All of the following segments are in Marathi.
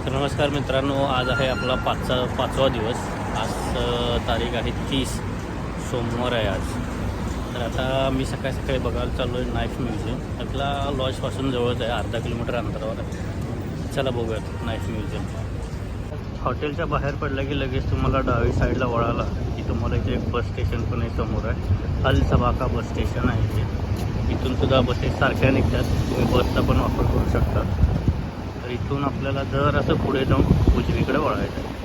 तर नमस्कार मित्रांनो, आज आहे आपला पाचवा दिवस. आज तारीख आहे 30, सोमवार आहे आज. तर आता मी सकाळी सकाळी बघायला चाललो आहे नाईफ म्युझियम. आपला लॉजपासून जवळच आहे, अर्धा किलोमीटर अंतरावर आहे. चला बघूयात नाईफ म्युझियम. हॉटेलच्या बाहेर पडलं की लगेच तुम्हाला डावी साईडला वळाला की तुम्हाला इथे एक बस स्टेशन पण आहे, समोर आहे अल सबाका बस स्टेशन आहे इथे. इथून सुद्धा बसेस सारख्या निघतात, तुम्ही बसचा पण वापर करू शकता. तर इथून आपल्याला जर असं पुढे जाऊन उजवीकडे वळायचं आहे.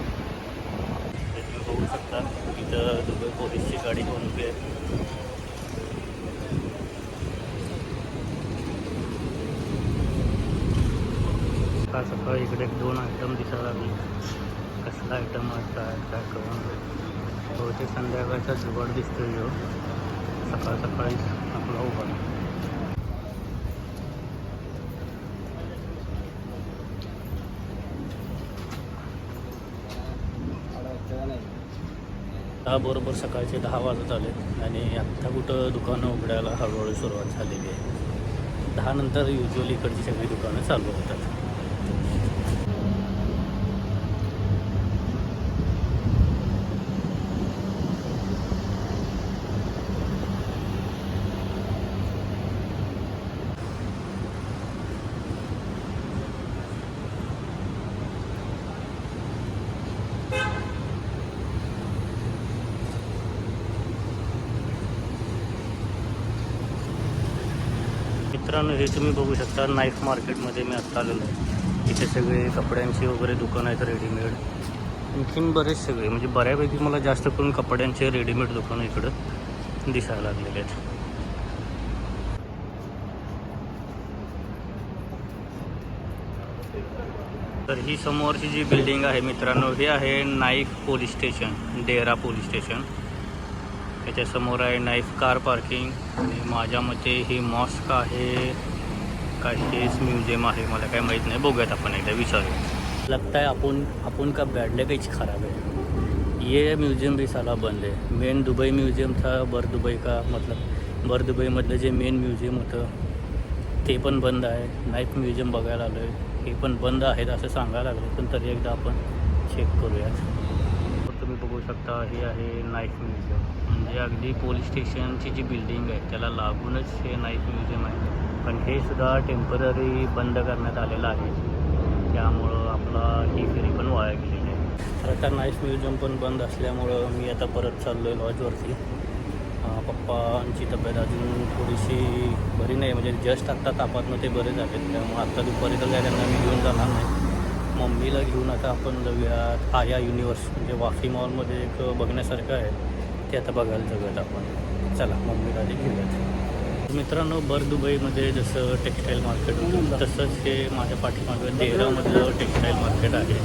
तुम्ही बघू शकता इथं दुबई पोलीसची गाडी पण उभी आहे. सकाळ सकाळ इकडे 2 आयटम दिसायला लागले. कसला आयटम आहे काय करून बहुतेक संध्याकाळचा जुगाड दिसतोय जो सकाळ सकाळी आपला उभा. बरोबर सकाळचे 10 वाजत आले आणि आत्ता कुठं दुकानं उघडायला हळूहळू सुरुवात झालेली आहे. 10 नंतर युजली इकडची सगळी दुकानं चालू होतात. मित्रांनो, हे तुम्ही बघू शकता नाईफ मार्केटमध्ये मी आत्ता आलेलो आहे. इथे सगळे कपड्यांची वगैरे दुकानं आहेत, रेडीमेड. आणखीन बरेच सगळे म्हणजे बऱ्यापैकी मला जास्त करून कपड्यांचे रेडीमेड दुकानं इकडं दिसायला लागलेले आहेत. तर ही समोरची जी बिल्डिंग आहे मित्रांनो, ही आहे नाईफ पोलीस स्टेशन, डेरा पोलीस स्टेशन. त्याच्यासमोर आहे नाईफ कार पार्किंग आणि माझ्या मते ही मॉस्क आहे का हेच म्युझियम आहे मला काय माहीत नाही. बघूयात आपण एकदा विचारूया. लगता है अपन का बैड लैंग्वेज ख़राब है. ये म्यूज़ियम भी साला बंद है. मेन दुबई म्यूज़ियम था, बर दुबई का मतलब बर दुबईमधलं जे मेन म्युझियम होतं ते पण बंद आहे. नाईफ म्युझियम बघायला आलो आहे, हे पण बंद आहेत असं सांगायला लागलं. पण तरी एकदा आपण चेक करूयात. तुम्ही बघू शकता हे आहे नाईफ म्युझियम. म्हणजे अगदी पोलीस स्टेशनची जी बिल्डिंग आहे त्याला लागूनच हे नाईफ म्युझियम आहे. पण हे सुद्धा टेम्पररी बंद करण्यात आलेलं आहे, त्यामुळं आपला ही फेरी पण वाया गेलेली आहे. तर आता नाईफ म्युझियम पण बंद असल्यामुळं मी आता परत चाललो आहे लॉजवरती. पप्पांची तब्येत अजून थोडीशी बरी नाही, म्हणजे जस्ट आत्ता तापातनं ते बरे झालेत. त्यामुळे आत्ता दुपारी तर काय त्यांना मी घेऊन जाणार नाही. मम्मीला घेऊन आता आपण जाऊयात आया युनिवर्स, म्हणजे वाफी मॉलमध्ये एक बघण्यासारखं आहे, ते आता बघायला जाऊयात आपण. चला मम्मीला ते घेऊयात. मित्रांनो, बर दुबईमध्ये जसं टेक्स्टाईल मार्केट होतं तसंच हे माझ्या पाठीमागं डेरामधलं टेक्स्टाईल मार्केट आहे.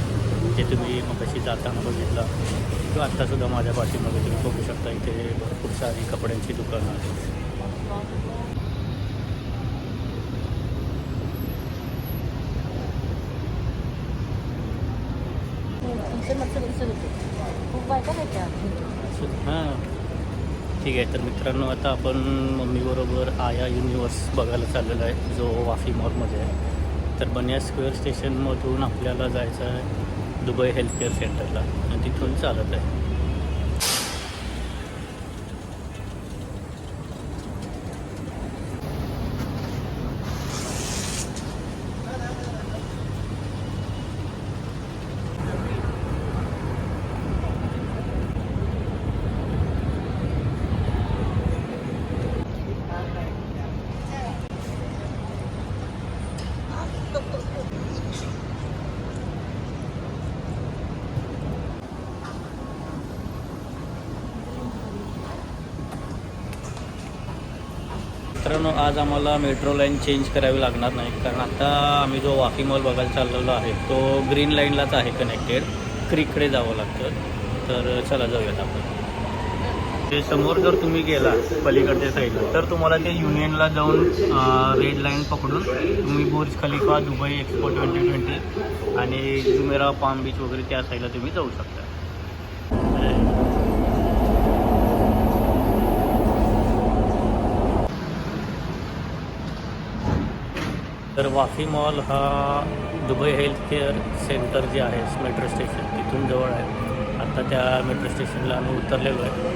ते तुम्ही मग कशी जाताना बघितला किंवा आत्तासुद्धा माझ्या पाठीमागे तुम्ही बघू शकता. इथे भरपूर सारी कपड्यांची दुकानं आहेत. हां ठीक आहे. तर मित्रांनो, आता आपण मम्मीबरोबर आया युनिवर्स बघायला चाललेला आहे, जो वाफी मॉलमध्ये आहे. तर बनिया स्क्वेअर स्टेशनमधून आपल्याला जायचं आहे दुबई हेल्थकेअर सेंटरला आणि तिथून चालत आहे. मित्रांनो, आज आम्हाला मेट्रो लाईन चेंज करावी लागणार नाही, कारण आता आम्ही जो वाफी मॉल बघायला चाललेलो आहे तो ग्रीन लाईनलाच आहे कनेक्टेड. क्रीकडे जावं लागतं. तर चला जाऊयात आपण. ते समोर जर तुम्ही गेला पलीकडच्या साईडला तर तुम्हाला ते युनियनला जाऊन रेड लाईन पकडून तुम्ही बुर्ज खलिफा, दुबई एक्सपो 2020 आणि जुमेरा, पाम बीच वगैरे त्या साईडला तुम्ही जाऊ शकता. तर वाफी मॉल हा दुबई हेल्थ केअर सेंटर जे आहे मेट्रो स्टेशन तिथून जवळ आहे. आता त्या मेट्रो स्टेशनला आम्ही उतरलेलो आहे,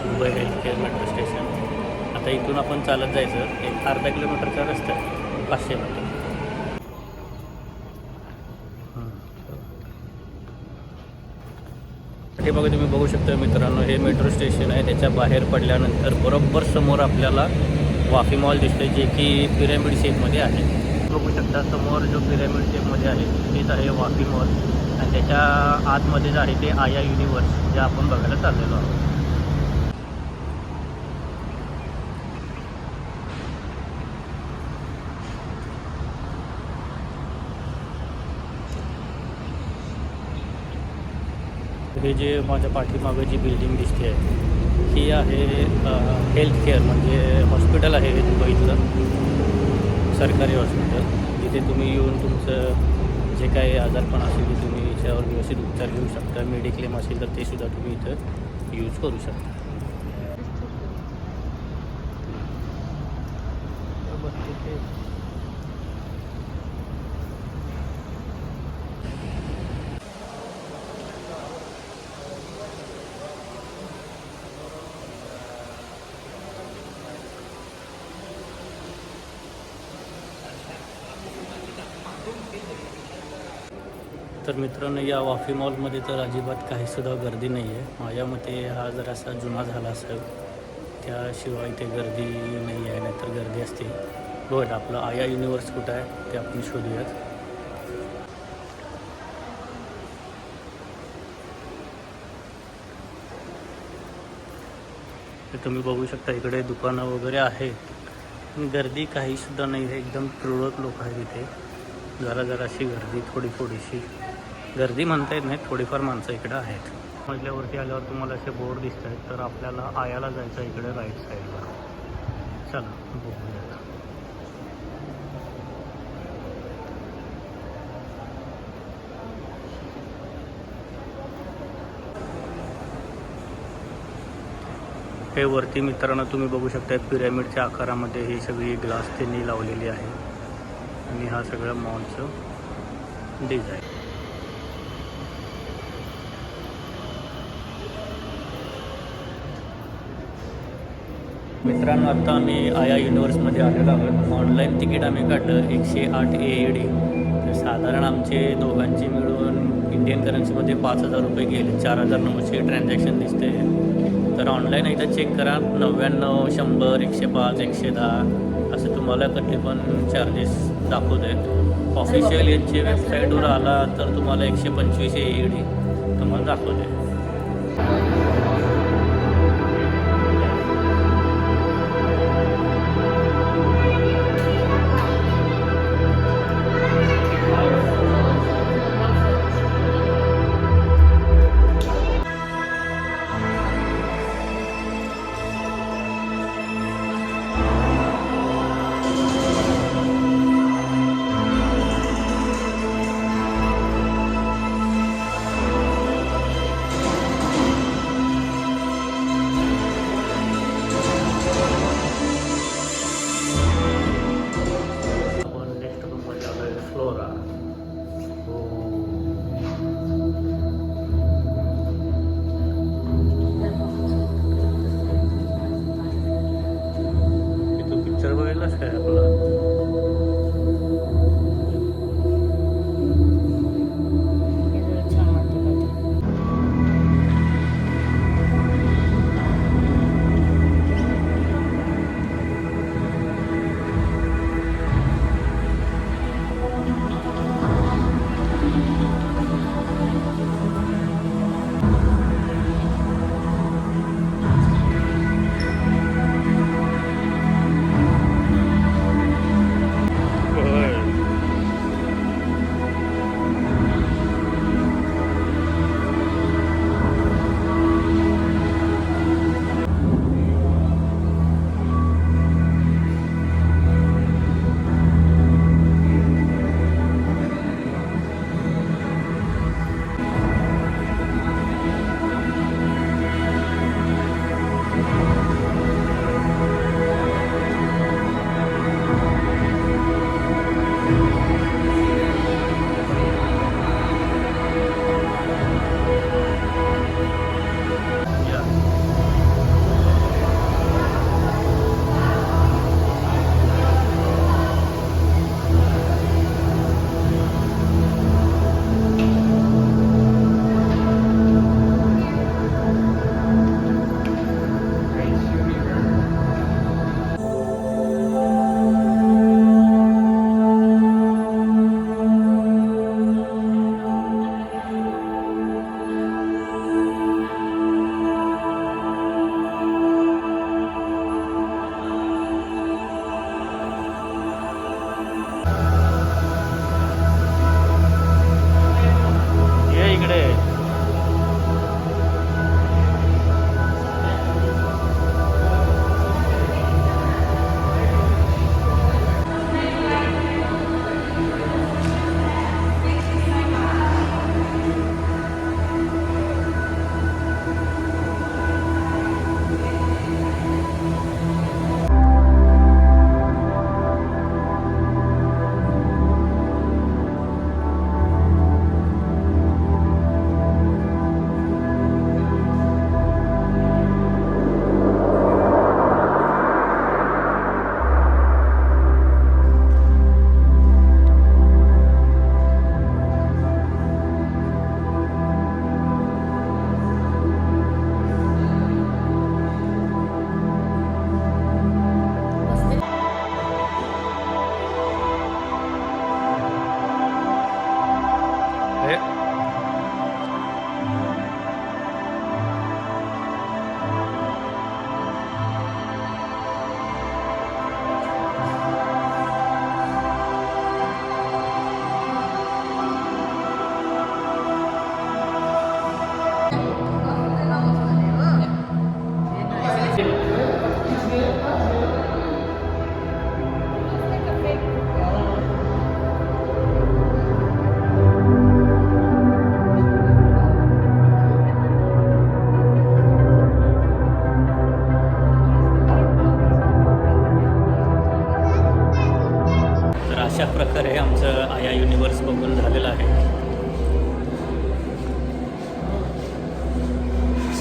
Dubai health care metro station. आता इथून आपण चालत जायचं, एक अर्धा किलोमीटरचा रस्ता आहे, 500 मीटर. हे बघा, तुम्ही बघू शकता मित्रांनो, हे मेट्रो स्टेशन आहे. त्याच्या बाहेर पडल्यानंतर बरोबर समोर आपल्याला वाफी मॉल दिसते, जे की पिरॅमिड शेपमध्ये आहे. बघू शकता समोर जो पिरॅमिड शेपमध्ये आहे तेच आहे वाफी मॉल, आणि त्याच्या आतमध्येच आहे ते आया युनिव्हर्स, जे आपण बघायला चाललेलो आहोत. हे जे माझ्या पाठीमागं जी बिल्डिंग दिसते आहे ही आहे हेल्थ केअर, म्हणजे हॉस्पिटल आहे हे दुबईतलं सरकारी हॉस्पिटल, जिथे तुम्ही येऊन तुमचं जे काही आजारपण असेल ते तुम्ही याच्यावर व्यवस्थित उपचार घेऊ शकता. मेडिक्लेम असेल तर ते सुद्धा तुम्ही इथं यूज करू शकता. तर मित्रांनो, या वाफी मॉलमध्ये तर अजिबात काहीसुद्धा गर्दी नाही आहे. माझ्या मते हा जरासा जुना झाला असेल, त्याशिवाय इथे गर्दी नाही आहे, नाहीतर गर्दी असते. बघा आपलं आया युनिव्हर्स कुठं आहे ते आपण शोधूयात. तर तुम्ही बघू शकता इकडे दुकानं वगैरे आहेत, गर्दी काहीसुद्धा नाही आहे. एकदम तुरळक लोक आहेत इथे. जराशी गर्दी, थोडीशी गर्दी म्हणता येत नाही, थोडीफार माणसं इकडे आहेत. मजल्यावरती आल्यावर तुम्हाला असे बोर्ड दिसत आहेत, तर आपल्याला आयाला जायचं इकडे राईट साईडला. चला बघूया. हे वरती मित्रांनो तुम्ही बघू शकता, पिरॅमिडच्या आकारामध्ये ही सगळी ग्लास त्यांनी लावलेली आहे, आणि हा सगळं मॉलचं डिझाईन. मित्रांनो, आता आम्ही आया युनिव्हर्समध्ये आलेलो आहोत. ऑनलाईन तिकीट आम्ही काढलं 108 AED. तर साधारण आमचे दोघांची मिळून इंडियन करन्सीमध्ये 5,000 रुपये गेले. 4,900 ट्रान्झॅक्शन दिसते. तर ऑनलाईन एकदा चेक करा, 99, 100, 105, 110 असं तुम्हाला कधी पण चार्जेस दाखवत आहेत. ऑफिशियल यांची वेबसाईटवर आला तर तुम्हाला 125 AED तुम्हाला दाखवत आहे.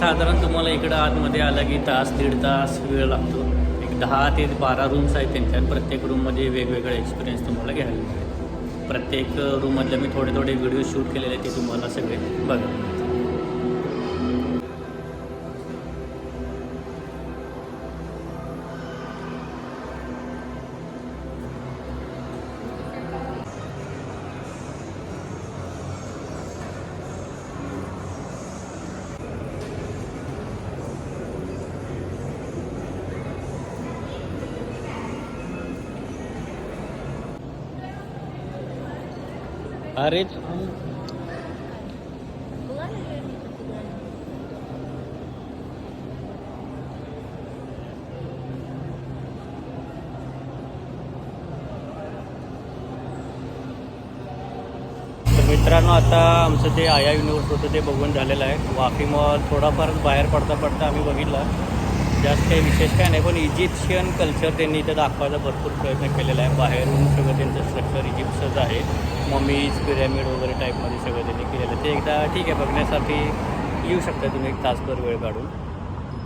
साधारण तुम्हाला इकडं आतमध्ये आला की तास दीड तास वेळ लागतो. एक 10 ते 12 रूम्स आहेत त्यांच्यात. प्रत्येक रूममध्ये वेगवेगळे एक्सपिरियन्स तुम्हाला घ्यायला मिळेल. प्रत्येक रूममधले मी थोडे थोडे व्हिडिओ शूट केलेले ते तुम्हाला सगळे बघा. अरे मित्रांनो, आता आमचं ते आया युनिव्हर्स होतं ते बघून झालेलं आहे. वाफी मॉल थोडाफार बाहेर पडता पडता आम्ही बघितला. जास्त काही विशेष काय नाही, पण इजिप्शियन कल्चर त्यांनी इथं दाखवायचा भरपूर प्रयत्न केलेला आहे. बाहेरून सगळं त्यांचं स्ट्रक्चर इजिप्तचंच आहे. ममीज पिरॅमिड वगैरे टाईपमध्ये सगळं त्यांनी केलेलं आहे. ते एकदा ठीक आहे, बघण्यासाठी येऊ शकता तुम्ही एक तासभर वेळ काढून.